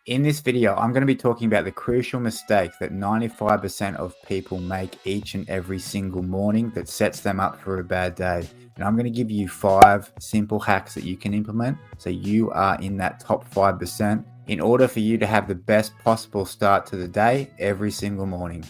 In this video, I'm going to be talking about the crucial mistake that 95% of people make each and every single morning that sets them up for a bad day. And I'm going to give you 5 simple hacks that you can implement so you are in that top 5% in order for you to have the best possible start to the day every single morning.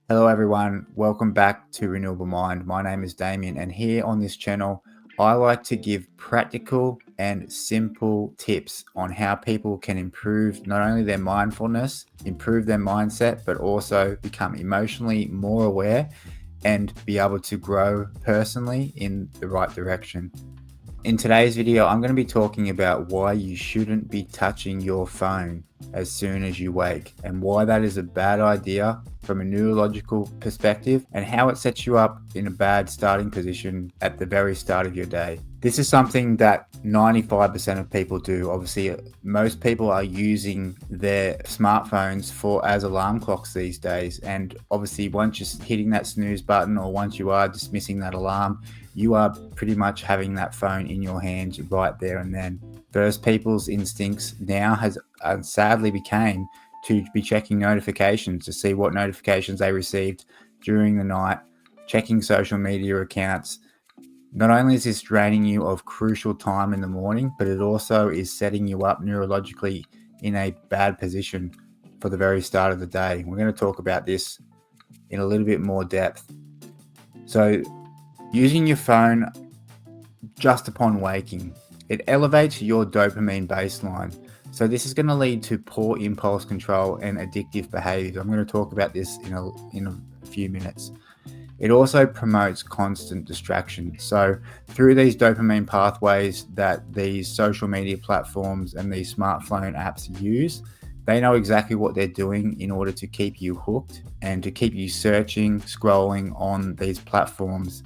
Hello everyone, welcome back to Renewable Mind. My name is Damien, and here on this channel I like to give practical and simple tips on how people can improve not only their mindfulness, improve their mindset, but also become emotionally more aware and be able to grow personally in the right direction. In today's video, I'm going to be talking about why you shouldn't be touching your phone as soon as you wake and why that is a bad idea from a neurological perspective and how it sets you up in a bad starting position at the very start of your day. This is something that 95% of people do. Obviously, most people are using their smartphones as alarm clocks these days. And obviously, once you're hitting that snooze button or once you are dismissing that alarm, you are pretty much having that phone in your hands right there and then. First, people's instincts now has sadly became to be checking notifications to see what notifications they received during the night, checking social media accounts. Not only is this draining you of crucial time in the morning, but it also is setting you up neurologically in a bad position for the very start of the day. We're going to talk about this in a little bit more depth. So, using your phone just upon waking, it elevates your dopamine baseline. So this is going to lead to poor impulse control and addictive behaviors. I'm going to talk about this in a few minutes. It also promotes constant distraction. So through these dopamine pathways that these social media platforms and these smartphone apps use, they know exactly what they're doing in order to keep you hooked and to keep you searching, scrolling on these platforms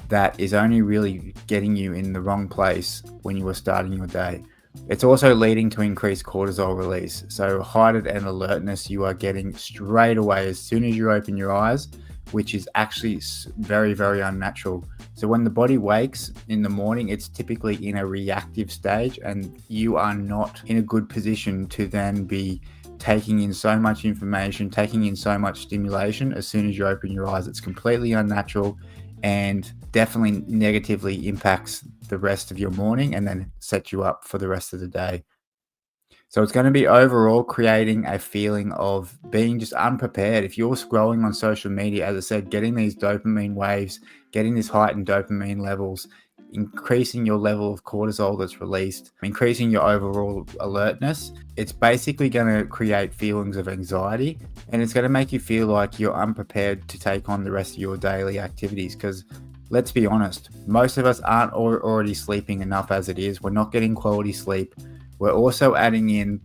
that is only really getting you in the wrong place when you are starting your day. It's also leading to increased cortisol release. So heightened and alertness you are getting straight away as soon as you open your eyes, which is actually very, very unnatural. So when the body wakes in the morning, it's typically in a reactive stage and you are not in a good position to then be taking in so much information, taking in so much stimulation as soon as you open your eyes. It's completely unnatural and definitely negatively impacts the rest of your morning and then sets you up for the rest of the day. So it's going to be overall creating a feeling of being just unprepared. If you're scrolling on social media, as I said, getting these dopamine waves, getting this heightened dopamine levels, increasing your level of cortisol that's released, increasing your overall alertness, it's basically going to create feelings of anxiety and it's going to make you feel like you're unprepared to take on the rest of your daily activities because let's be honest, most of us aren't already sleeping enough as it is. We're not getting quality sleep. We're also adding in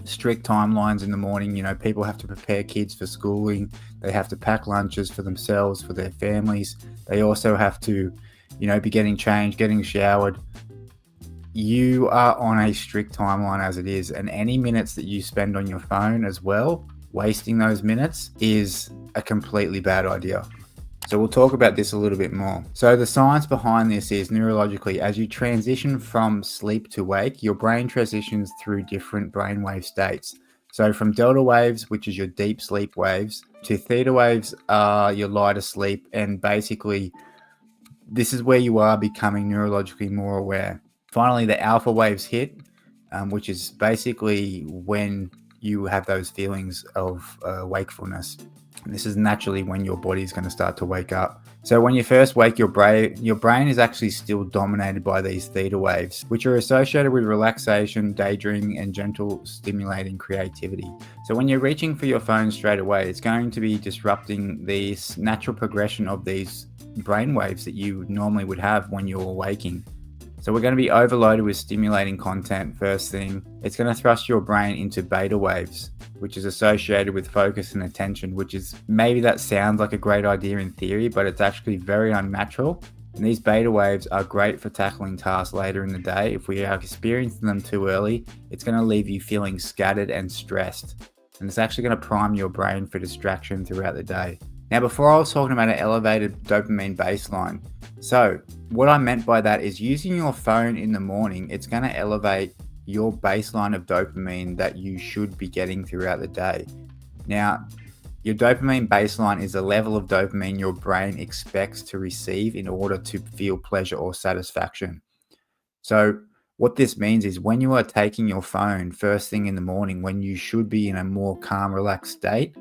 strict timelines in the morning. You know, people have to prepare kids for schooling. They have to pack lunches for themselves, for their families. They also have to, be getting changed, getting showered. You are on a strict timeline as it is. And any minutes that you spend on your phone as well, wasting those minutes is a completely bad idea. So we'll talk about this a little bit more. So the science behind this is neurologically, as you transition from sleep to wake, your brain transitions through different brainwave states. So from delta waves, which is your deep sleep waves, to theta waves are your lighter sleep. And basically, this is where you are becoming neurologically more aware. Finally, the alpha waves hit, which is basically when you have those feelings of wakefulness. And this is naturally when your body is going to start to wake up. So when you first wake, your brain is actually still dominated by these theta waves, which are associated with relaxation, daydreaming, and gentle stimulating creativity. So when you're reaching for your phone straight away, it's going to be disrupting this natural progression of these brain waves that you normally would have when you're waking. So we're going to be overloaded with stimulating content first thing. It's going to thrust your brain into beta waves, which is associated with focus and attention, which is maybe that sounds like a great idea in theory, but it's actually very unnatural. And these beta waves are great for tackling tasks later in the day. If we are experiencing them too early, it's going to leave you feeling scattered and stressed. And it's actually going to prime your brain for distraction throughout the day. Now, before I was talking about an elevated dopamine baseline. So what I meant by that is using your phone in the morning, it's going to elevate your baseline of dopamine that you should be getting throughout the day. Now, your dopamine baseline is the level of dopamine your brain expects to receive in order to feel pleasure or satisfaction. So, what this means is when you are taking your phone first thing in the morning, when you should be in a more calm, relaxed state,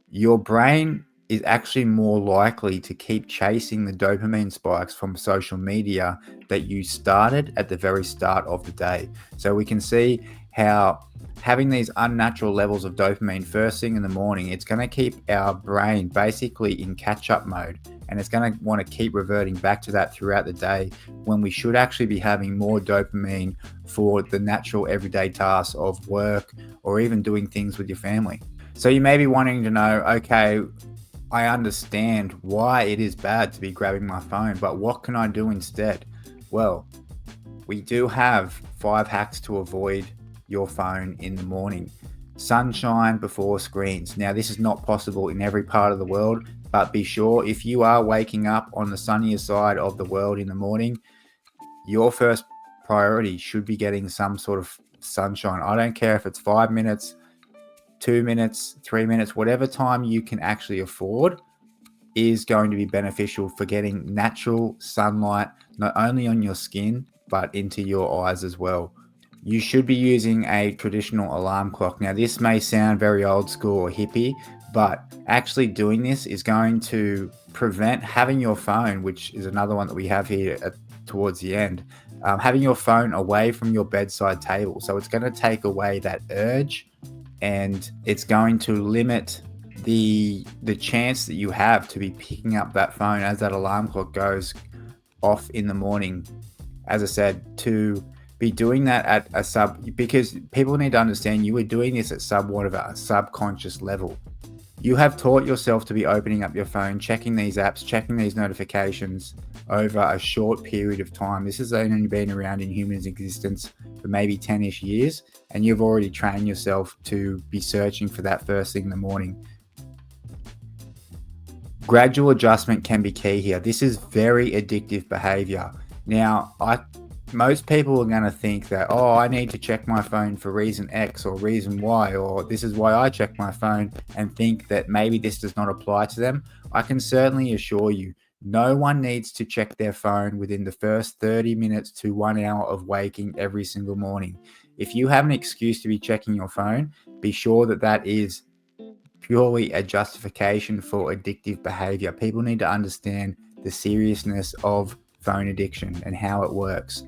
your brain is actually more likely to keep chasing the dopamine spikes from social media that you started at the very start of the day. So we can see how having these unnatural levels of dopamine first thing in the morning, it's going to keep our brain basically in catch-up mode, and it's going to want to keep reverting back to that throughout the day, when we should actually be having more dopamine for the natural everyday tasks of work or even doing things with your family. So you may be wanting to know, okay, I understand why it is bad to be grabbing my phone, but what can I do instead? Well, we do have 5 hacks to avoid your phone in the morning. Sunshine before screens. Now, this is not possible in every part of the world, but be sure if you are waking up on the sunnier side of the world in the morning, your first priority should be getting some sort of sunshine. I don't care if it's 5 minutes, 2 minutes, 3 minutes, whatever time you can actually afford is going to be beneficial for getting natural sunlight, not only on your skin, but into your eyes as well. You should be using a traditional alarm clock. Now, this may sound very old school or hippie, but actually doing this is going to prevent having your phone, which is another one that we have here towards the end, having your phone away from your bedside table. So it's going to take away that urge, and it's going to limit the chance that you have to be picking up that phone as that alarm clock goes off in the morning. As I said, to be doing that at because people need to understand you are doing this at somewhat of a subconscious level. You have taught yourself to be opening up your phone, checking these apps, checking these notifications over a short period of time. This has only been around in humans' existence for maybe 10-ish years, and you've already trained yourself to be searching for that first thing in the morning. Gradual adjustment can be key here. This is very addictive behavior. Now, most people are going to think that, oh, I need to check my phone for reason X or reason Y, or this is why I check my phone, and think that maybe this does not apply to them. I can certainly assure you, no one needs to check their phone within the first 30 minutes to 1 hour of waking every single morning. If you have an excuse to be checking your phone, be sure that that is purely a justification for addictive behavior. People need to understand the seriousness of phone addiction and how it works.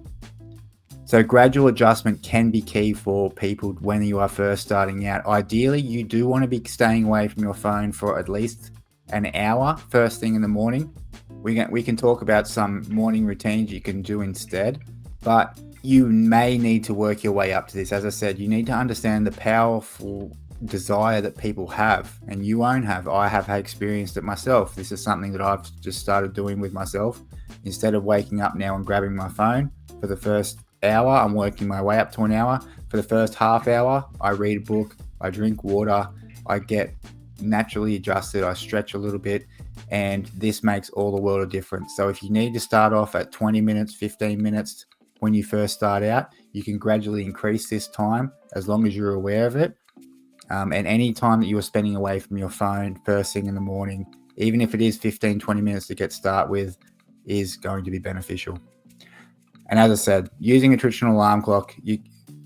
So gradual adjustment can be key for people when you are first starting out. Ideally, you do want to be staying away from your phone for at least an hour first thing in the morning. We can talk about some morning routines you can do instead, but you may need to work your way up to this. As I said, you need to understand the powerful desire that people have, and you won't have. I have experienced it myself. This is something that I've just started doing with myself. Instead of waking up now and grabbing my phone for the first hour, I'm working my way up to an hour. For the first half hour, I read a book, I drink water, I get naturally adjusted, I stretch a little bit, and this makes all the world of difference. So if you need to start off at 20 minutes, 15 minutes when you first start out, you can gradually increase this time as long as you're aware of it. And any time that you are spending away from your phone first thing in the morning, even if it is 15, 20 minutes to get started with, is going to be beneficial. And as I said, using a traditional alarm clock,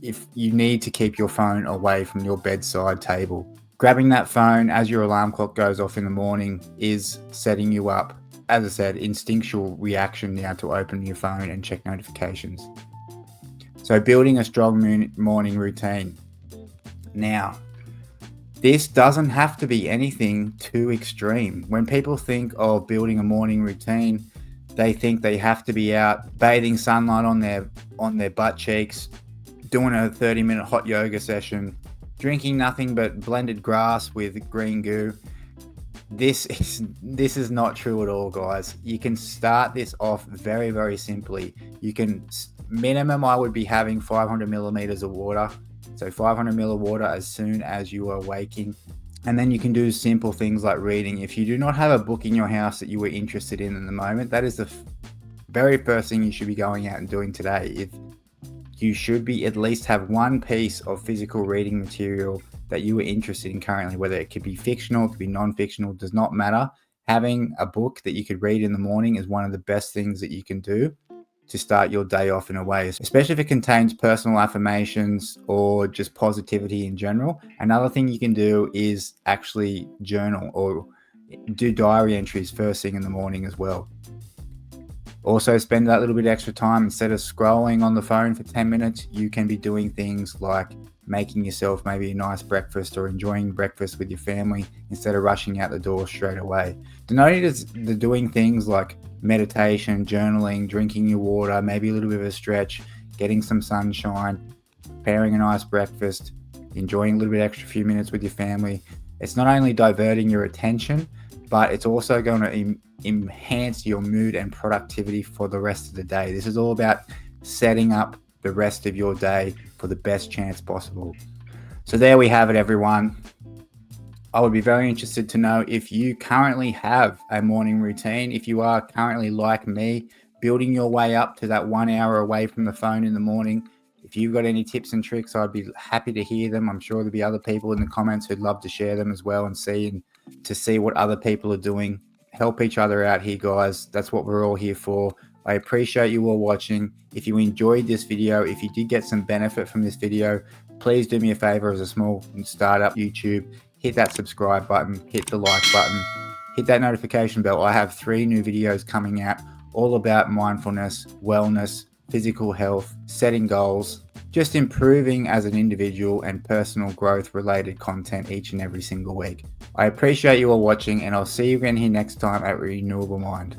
if you need to keep your phone away from your bedside table. Grabbing that phone as your alarm clock goes off in the morning is setting you up, as I said, instinctual reaction now to open your phone and check notifications. So building a strong morning routine. Now, this doesn't have to be anything too extreme. When people think of building a morning routine, they think they have to be out bathing sunlight on their butt cheeks, doing a 30-minute hot yoga session, drinking nothing but blended grass with green goo. This is not true at all, guys. You can start this off very, very simply. You can, minimum, I would be having 500 milliliters of water. So 500 ml of water as soon as you are waking. And then you can do simple things like reading. If you do not have a book in your house that you were interested in the moment, that is the very first thing you should be going out and doing today. If you should be at least have one piece of physical reading material that you are interested in currently, whether it could be fictional, it could be non-fictional, does not matter. Having a book that you could read in the morning is one of the best things that you can do to start your day off in a way, especially if it contains personal affirmations or just positivity in general. Another thing you can do is actually journal or do diary entries first thing in the morning as well. Also, spend that little bit extra time. Instead of scrolling on the phone for 10 minutes, you can be doing things like making yourself maybe a nice breakfast or enjoying breakfast with your family instead of rushing out the door straight away. No need to doing things like meditation, journaling, drinking your water, maybe a little bit of a stretch, getting some sunshine, preparing a nice breakfast, enjoying a little bit extra few minutes with your family. It's not only diverting your attention, but it's also going to enhance your mood and productivity for the rest of the day. This is all about setting up the rest of your day for the best chance possible. So there we have it, everyone. I would be very interested to know if you currently have a morning routine, if you are currently like me, building your way up to that 1 hour away from the phone in the morning. If you've got any tips and tricks, I'd be happy to hear them. I'm sure there'll be other people in the comments who'd love to share them as well and to see what other people are doing. Help each other out here, guys. That's what we're all here for. I appreciate you all watching. If you enjoyed this video, if you did get some benefit from this video, please do me a favor as a small startup YouTube. Hit that subscribe button, hit the like button, hit that notification bell. I have 3 new videos coming out all about mindfulness, wellness, physical health, setting goals, just improving as an individual and personal growth related content each and every single week. I appreciate you all watching, and I'll see you again here next time at Renewable Mind.